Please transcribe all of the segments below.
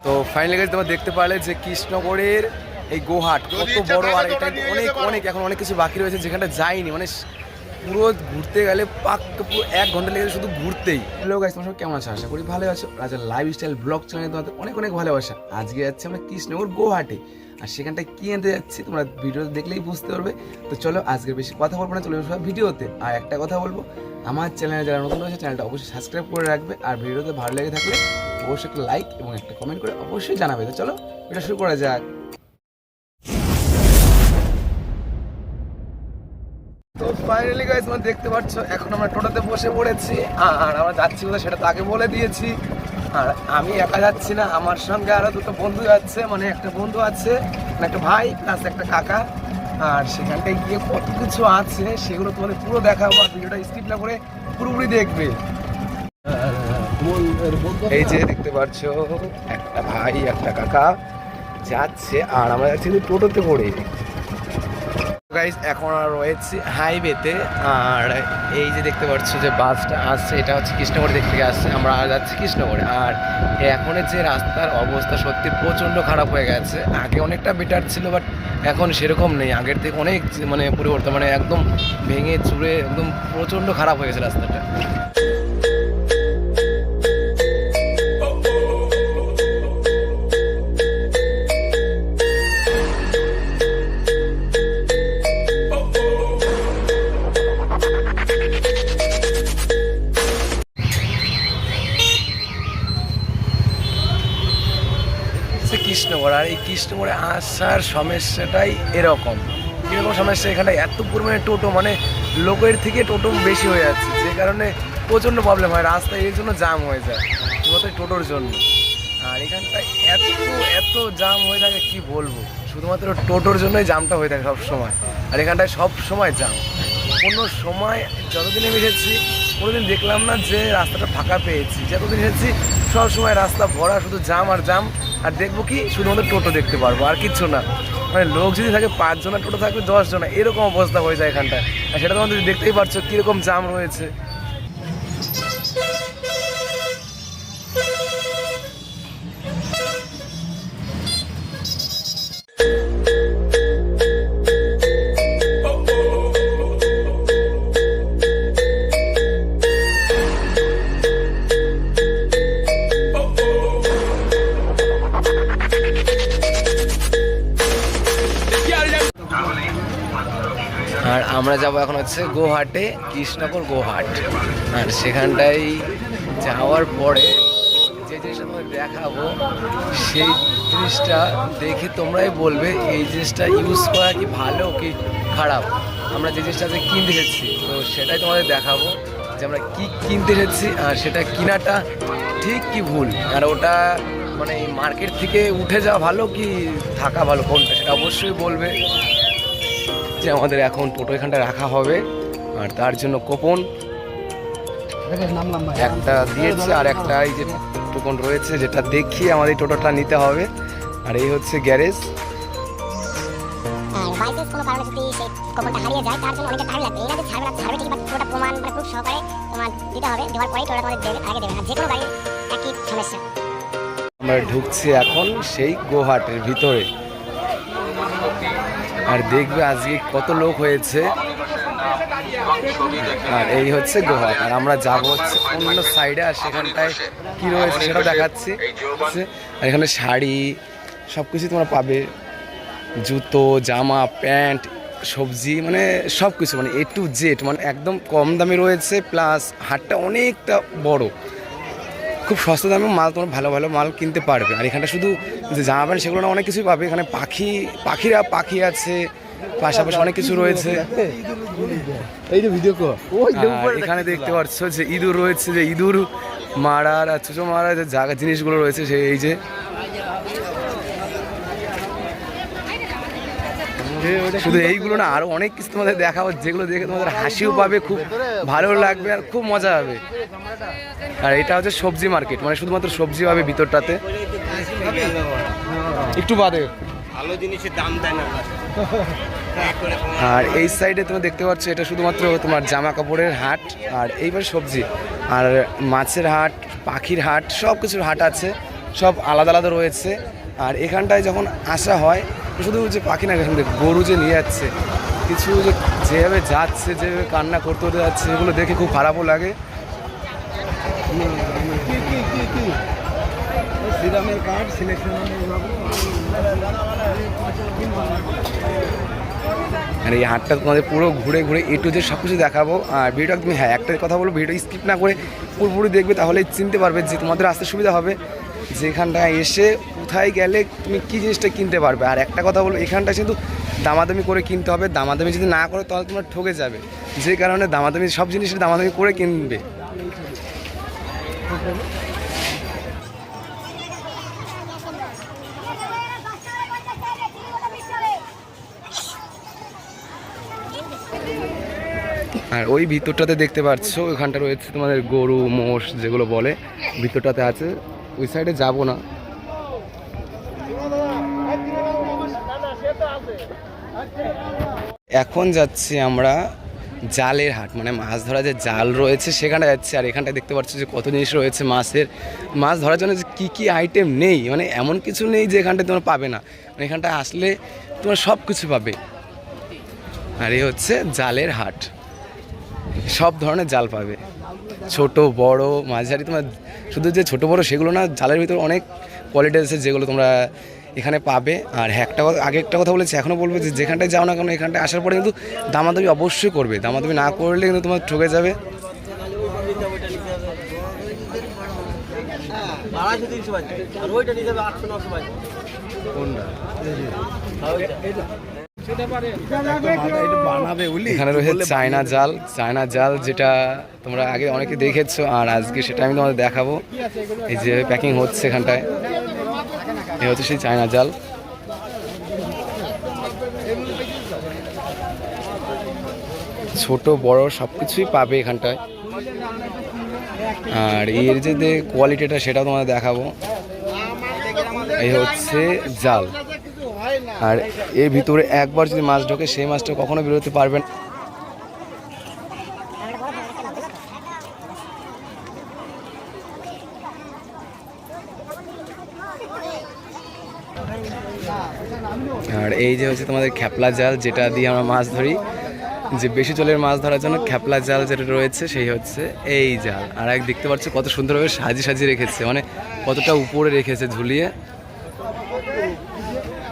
তো finally guys তোমরা দেখতে পারলে যে কৃষ্ণনগরের এই গোহাট কত বড়, আর এটা অনেক অনেক এখন অনেক কিছু বাকি রয়েছে যেখানটা যাইনি, মানে পুরো ঘুরতে গেলে পুরো 1 ঘন্টা লেগে শুধু ঘুরতেই। হ্যালো গাইস, তোমরা কেমন আছো? আশা করি ভালো আছো। রাজা লাইফস্টাইল ব্লগ চ্যানেলে তোমাদের অনেক অনেক ভালোবাসা। আজকে যাচ্ছি আমরা কৃষ্ণনগর গোহাটে, আর সেখানটায় কি আনতে যাচ্ছি তোমরা ভিডিও দেখলেই বুঝতে পারবে। তো চলো আজকের বেশি কথা বলবো না, চলে যাবো ভিডিওতে। আর একটা কথা বলবো, আমার চ্যানেলে যারা নতুন রয়েছে চ্যানেলটা অবশ্যই সাবস্ক্রাইব করে রাখবে, আর ভিডিওতে ভালো লেগে থাকলে অবশ্যই একটা লাইক এবং একটা কমেন্ট করে অবশ্যই জানাবে। তো চলো এটা শুরু করা যাক। তো ফাইনালি গাইস তোমরা দেখতে পাচ্ছ এখন আমরা টোটোতে বসে পড়েছি, আর আমরা যাচ্ছি কোথায় সেটা তো আগে বলে দিয়েছি। আর আমি একা যাচ্ছি না, আমার সঙ্গে আরো দুটো বন্ধু যাচ্ছে, মানে একটা বন্ধু আছে, একটা ভাই প্লাস একটা কাকা। আর সেখানটায় গিয়ে কত কিছু আছে সেগুলো তোমাদের পুরো দেখাবো, আর ভিডিওটা স্কিপ না করে পুরোপুরি দেখবে। এই যে দেখতে পাচ্ছ একটা ভাই একটা কাকা যাচ্ছে, আর আমরা যাচ্ছি টোটোতে করে। গাইস এখন রয়েছে হাইওয়েতে, আর এই যে দেখতে পাচ্ছ যে বাসটা আসছে এটা হচ্ছে কৃষ্ণনগর দিক থেকে আসছে, আমরা যাচ্ছি কৃষ্ণনগরে। আর এখনের যে রাস্তার অবস্থা সত্যি প্রচণ্ড খারাপ হয়ে গেছে, আগে অনেকটা বেটার ছিল বাট এখন সেরকম নেই, আগের থেকে অনেক মানে পরিবর্তন, মানে একদম ভেঙে চুরে একদম প্রচণ্ড খারাপ হয়ে গেছে রাস্তাটা। কৃষ্ণনগর, আর এই কৃষ্ণনগরে আসার সমস্যাটাই এরকম। কীরকম সমস্যা, এখানে এত পরিমাণে টোটো, মানে লোকের থেকে টোটো বেশি হয়ে যাচ্ছে, যে কারণে প্রচণ্ড প্রবলেম হয় রাস্তায়, এর জন্য জাম হয়ে যায় শুধুমাত্র টোটোর জন্য। আর এখানটায় এত এত জাম হয়ে থাকে কি বলবো, শুধুমাত্র টোটোর জন্যই জামটা হয়ে থাকে সব সময়। আর এখানটায় সব সময় জাম, কোনো সময় যতদিন আমি এসেছি কোনোদিন দেখলাম না যে রাস্তাটা ফাঁকা পেয়েছি, যতদিন এসেছি সব সময় রাস্তা ভরা শুধু জাম আর জাম। আর দেখবো কি শুধুমাত্র টোটো দেখতে পারবো, আর কিচ্ছু না। মানে লোক যদি থাকে 5 জনা, টোটো থাকবে 10 জনা, এরকম অবস্থা হয়ে যায় এখানটায়। আর সেটা তোমাদের দেখতেই পারছো কীরকম জাম রয়েছে। আর আমরা যাবো এখন হচ্ছে গোহাটে, কৃষ্ণনগর গোহাট। আর সেখানটায় যাওয়ার পরে যে জিনিসটা তোমাদের দেখাবো সেই জিনিসটা দেখে তোমরাই বলবে এই জিনিসটা ইউজ করা কি ভালো কি খারাপ। আমরা যে জিনিসটা কিনতে এসেছি তো সেটাই তোমাদের দেখাবো যে আমরা কি কিনতে এসেছি, আর সেটা কিনাটা ঠিক কি ভুল, আর ওটা মানে এই মার্কেট থেকে উঠে যাওয়া ভালো কি থাকা ভালো কোনটা, সেটা অবশ্যই বলবে। যে আমাদের এখন টোটো এখানটা রাখা হবে, আর তার জন্য কুপন একটা দিয়েছে, আর একটা এই যে টোকন রয়েছে যেটা দেখিয়ে আমাদের টোটোটা নিতে হবে। আর এই হচ্ছে গ্যারেজ। বাইচান্স কোনো কারণে যদি সেই কুপনটা হারিয়ে যায় তার জন্য অনেকটা টাইম লাগবে, এটা যে ছাড়বে না ছাড়বে ঠিক, বাট পুরোটা প্রমাণ মানে খুব সহকারে তোমার দিতে হবে, দেওয়ার পরেই টোটোটা তোমাদের দেবে, আগে দেবে না। যে কোনো গাড়ির একই সমস্যা। আমরা ঢুকছি এখন সেই গোহাটের ভিতরে, আর দেখবে আজকে কত লোক হয়েছে। আর এই হচ্ছে গোহাট, আর আমরা যাবো হচ্ছে অন্য সাইডে, আর সেখানটায় কি রয়েছে সেটা দেখাচ্ছি। আর এখানে শাড়ি সব কিছু তোমরা পাবে, জুতো জামা প্যান্ট সবজি, মানে সব কিছু, মানে A to Z, মানে একদম কম দামে রয়েছে, প্লাস হাটটা অনেকটা বড়, খুব সস্তা দামে মাল তোমরা ভালো ভালো মাল কিনতে পারবে। আর এখানটা শুধু যে জামা প্যান্ট সেগুলো না, অনেক কিছুই পাবে এখানে। পাখি আছে, পাশাপাশি অনেক কিছু রয়েছে। এখানে দেখতে পাচ্ছ যে ইঁদুর রয়েছে, যে ইঁদুর মারার আর চুচো মারার যে জায়গা জিনিসগুলো রয়েছে, সেই এই যে শুধু এইগুলো না, আরো অনেক কিছু তোমাদের দেখাবো যেগুলো দেখে তোমাদের হাসিও পাবে, খুব ভালো লাগবে আর খুব মজা হবে। আর এটা হচ্ছে সবজি মার্কেট, মানে শুধুমাত্র সবজি পাবে ভিতরটাতে, একটু বাদে ভালো জিনিসের দাম দেয় না। আর এই সাইডে তুমি দেখতে পাচ্ছ এটা শুধুমাত্র তোমার জামা কাপড়ের হাট, আর এইবার সবজি আর মাছের হাট, পাখির হাট, সব কিছুর হাট আছে। সব আলাদা আলাদা রয়েছে। আর এখানটায় যখন আসা হয় শুধু যে পাখি না, এখান থেকে গরু যে নিয়ে যাচ্ছে, কিছু যে যেভাবে যাচ্ছে, যেভাবে কান্না করতে করতে যাচ্ছে, এগুলো দেখে খুব খারাপও লাগে। আর এই হাটটা তোমাদের পুরো ঘুরে ঘুরে একটু যে সব কিছু দেখাবো। আর ভিডিওটা তুমি হ্যাঁ একটা কথা বলবো, ভিডিও স্কিপ না করে পুরোপুরি দেখবে, তাহলে চিনতে পারবে যে তোমাদের আসতে সুবিধা হবে যে এখানটায় এসে কোথায় গেলে তুমি কী জিনিসটা কিনতে পারবে। আর একটা কথা বলবো, এখানটা কিন্তু দামাদামি করে কিনতে হবে, দামাদামি যদি না করো তাহলে তোমরা ঠকে যাবে, যে কারণে দামাদামি সব জিনিসের দামাদামি করে কিনবে। আর ওই ভিতরটাতে দেখতে পাচ্ছ, ওইখানটা রয়েছে তোমাদের গরু মোষ যেগুলো বলে, ভিতরটাতে আছে। ওই সাইডে যাব না। এখন যাচ্ছি আমরা জালের হাট, মানে মাছ ধরা যে জাল রয়েছে সেখানে যাচ্ছি। আর এখানটায় দেখতে পাচ্ছ যে কত জিনিস রয়েছে মাছের, মাছ ধরার জন্য যে কী কী আইটেম নেই, মানে এমন কিছু নেই যে এখানটায় তোমরা পাবে না, মানে এখানটায় আসলে তোমরা সব কিছু পাবে। আর এই হচ্ছে জালের হাট, সব ধরনের জাল পাবে, ছোট বড় মাঝারি। তোমার শুধু যে ছোট বড় সেগুলো না, জালের ভিতরে অনেক কোয়ালিটি আছে যেগুলো তোমরা এখানে পাবে। আর আগে একটা কথা বলেছি, এখনও বলবো যে যেখানটায় যাও না কেন, এখানটায় আসার পরে কিন্তু দামাদামি অবশ্যই করবে, দামাদামি না করলে কিন্তু তোমার ঠকে যাবে। এখানে রয়েছে চায়না জাল, চায়না জাল যেটা তোমরা আগে অনেকে দেখেছো, আর আজকে সেটা আমি তোমাদের দেখাবো। এই যে প্যাকিং হচ্ছে এখানটায়, এই হচ্ছে সেই চায়না জাল। ছোট বড় সব কিছুই পাবে এখানটায়। আর এর যে কোয়ালিটিটা সেটা তোমাদের দেখাবো। এই হচ্ছে জাল, আর এর ভিতরে একবার যদি মাছ ঢোকে সেই মাছটা কখনো বেরোতে পারবে না। আর এই যে হচ্ছে তোমাদের খ্যাপলা জাল, যেটা দিয়ে আমরা মাছ ধরি, যে বেশি জলের মাছ ধরার জন্য খ্যাপলা জাল যেটা রয়েছে সেই হচ্ছে এই জাল। আর এক দেখতে পাচ্ছ কত সুন্দরভাবে সাজিয়ে সাজিয়ে রেখেছে, মানে কতটা উপরে রেখেছে ঝুলিয়ে।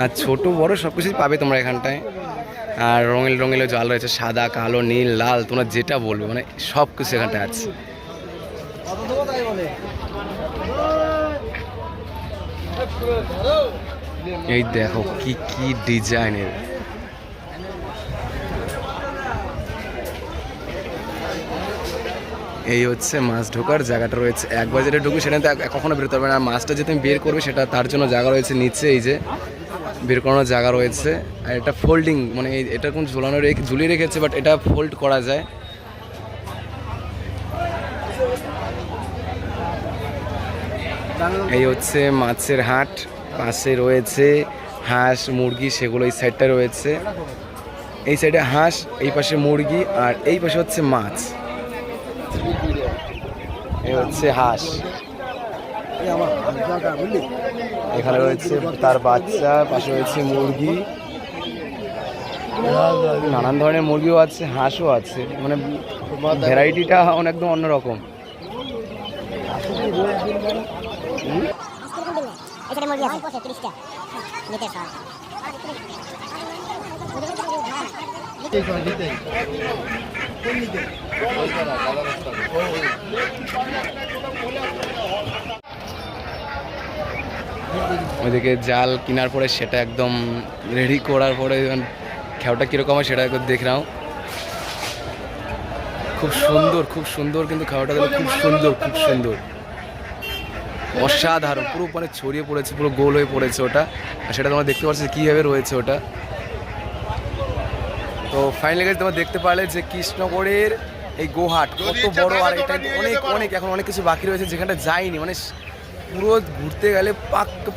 আর ছোট বড় সব কিছুই পাবে তোমরা এখানটায়। আর রঙিল রঙিল জাল রয়েছে, সাদা কালো নীল লাল, তোমরা যেটা বলবে মানে সব কিছু এখানটায় আছে। এই দেখো কি কি ডিজাইনের। এই হচ্ছে মাছ ঢোকার জায়গাটা রয়েছে, একবার যেটা ঢুকবে সেটা কখনো বেরোতে পারবে না। আর মাছটা যে তুমি বের করবে সেটা তার জন্য জায়গা রয়েছে নিচে, এই যে বের করানোর জায়গা রয়েছে। আর এটা ফোল্ডিং, মানে এটা কোন ঝুলানো ঝুলিয়ে রেখেছে, বাট এটা ফোল্ড করা যায়। এই হচ্ছে মাছের হাট, পাশে রয়েছে হাঁস মুরগি, সেগুলো এই সাইডটা রয়েছে। এই সাইডে হাঁস, এই পাশে মুরগি, আর এই পাশে হচ্ছে মাছ। এই হচ্ছে হাঁস, এখানে রয়েছে তার বাচ্চা, পাশে রয়েছে মুরগি, নানান ধরনের মুরগিও আছে, হাঁসও আছে, মানে ভ্যারাইটিটা একদম অন্যরকম। ওইদিকে জাল কেনার পরে সেটা একদম রেডি করার পরে খেয়াটা কীরকম হয় সেটা একবার দেখে নাও। খুব সুন্দর, খুব সুন্দর, কিন্তু খাওয়াটা খুব সুন্দর, খুব সুন্দর, অসাধারণ, পুরো মানে ছড়িয়ে পড়েছে, পুরো গোল হয়ে পড়েছে ওটা। আর সেটা তোমরা দেখতে পাচ্ছ কীভাবে রয়েছে ওটা। তো ফাইনালি গাইস তোমরা দেখতে পারলে যে কৃষ্ণনগরের এই গোহাট কত বড়। আর এটা অনেক অনেক এখন অনেক কিছু বাকি রয়েছে যেখানটা যাইনি, মানে পুরো ঘুরতে গেলে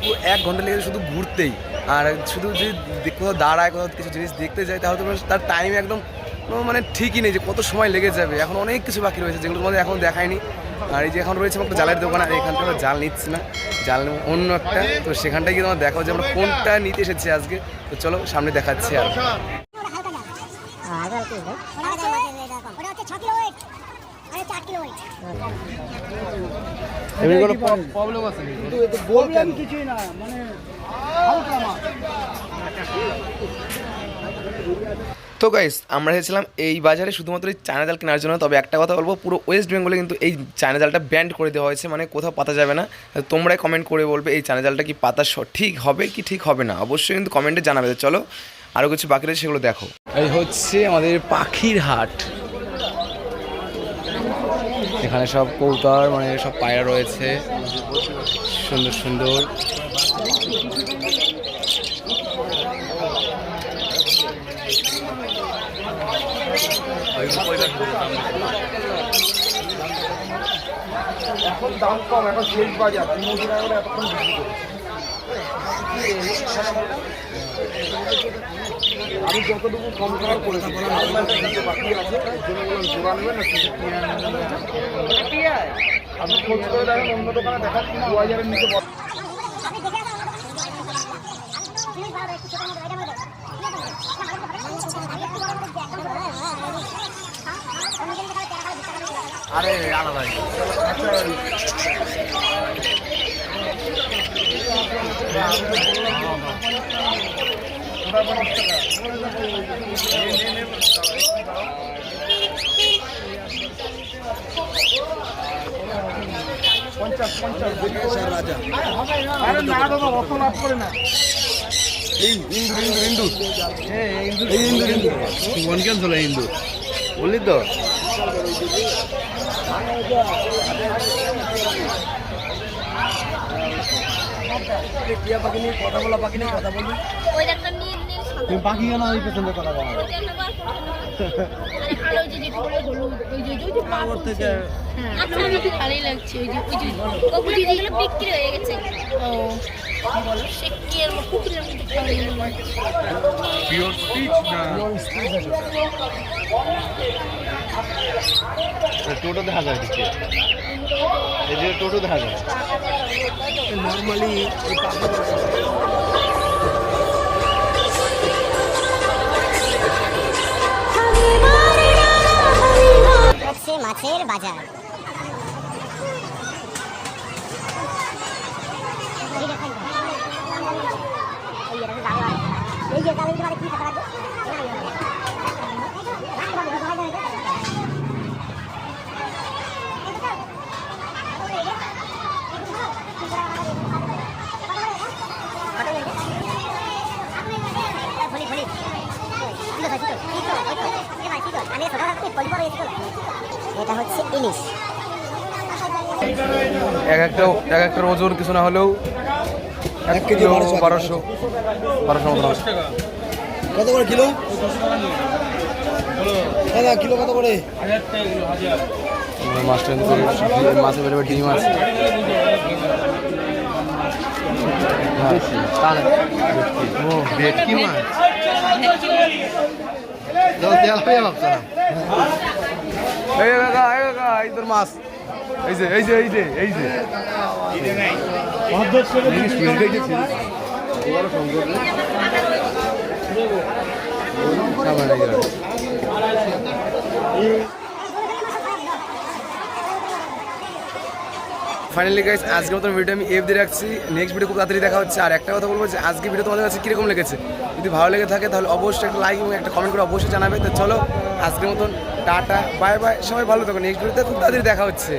পুরো 1 ঘন্টা লেগে শুধু ঘুরতেই। আর শুধু যদি কোথাও দাঁড়ায়, কোথাও কিছু জিনিস দেখতে যায়, তাহলে তোমার তার টাইম একদম কোনো মানে ঠিকই নেই যে কত সময় লেগে যাবে। এখন অনেক কিছু বাকি রয়েছে যেগুলো তোমাদের এখন দেখায়নি। আর এই যে এখন রয়েছে একটা জালের দোকান, আর এখান থেকে আমরা জাল নিচ্ছি না, জাল নেবো অন্য একটা। তো সেখানটায় গিয়ে তোমার দেখাও যে আমরা কোনটা নিতে এসেছি আজকে। তো চলো সামনে দেখাচ্ছি। আর প্রবলেম আছে কিছুই না, মানে তো গাইস আমরা এসেছিলাম এই বাজারে শুধুমাত্র এই চায়না জাল কেনার জন্য। তবে একটা কথা বলবো, পুরো ওয়েস্ট বেঙ্গলে কিন্তু এই চায়না জালটা ব্যান্ড করে দেওয়া হয়েছে, মানে কোথাও পাতা যাবে না। তোমরাই কমেন্ট করে বলবে এই চায়না জালটা কি পাতা ঠিক হবে কি ঠিক হবে না, অবশ্যই কিন্তু কমেন্টে জানাবে। চলো আরও কিছু বাকি রয়েছে সেগুলো দেখো। এই হচ্ছে আমাদের পাখির হাট, এখানে সব কৌতার মানে সব পায়রা রয়েছে সুন্দর সুন্দর। এখন দাম কম, এখন শেষ বাজার 3 টাকা করে এতক্ষণ বিক্রি করি। আমি যতটুকু কম করার করেছি বাকি আছে জোড়া নেবেন না আপনি খোঁজ করে দেখেন, অন্য দোকানে দেখাচ্ছি 2000-এর নিচে। আরে আলাদা রাজা অত লাভ করে না। হিন্দু মন কেন চলে হিন্দু বললি তো। টিয়া পাখি নিয়ে কথা বলা, পাখি নিয়ে কথা বলবি। তুমি পাখি কেন ওই পেছনে কথা বলো? ভালোই লাগছে। ওই যে বিক্রি হয়ে গেছে। ও সে কি এর পুকুরের টোটো দেখা যায় দিচ্ছে, এই যে টোটো দেখা যায় নর্মালি। মাছের বাজার এটা হচ্ছে ইলিশ। এক একটার ওজন কিছু না হলেও 1 কেজি 1200 মতো। কত করে কিলো দাদা? কিলো কত করে? মাছটা মাছে বেরোবে ডিম আছে। ও ভেটকি মাছ, এই কাকা এই তোর মাছ, এই যে এই যে এই যে এই যে ফাইনালি গাইস আজকের মতন ভিডিও আমি এফ দিয়ে রাখছি। নেক্সট ভিডিও খুব তাড়াতাড়ি দেখা হচ্ছে। আর একটা কথা বলবো যে আজকে ভিডিও তোমাদের কাছে কীরকম লেগেছে, যদি ভালো লেগে থাকে তাহলে অবশ্যই একটা লাইক এবং একটা কমেন্ট করে অবশ্যই জানাবে। তো চলো আজকের মতন টাটা বাই বাই, সবাই ভালো থাকো। নেক্সট ভিডিওতে খুব তাড়াতাড়ি দেখা হচ্ছে।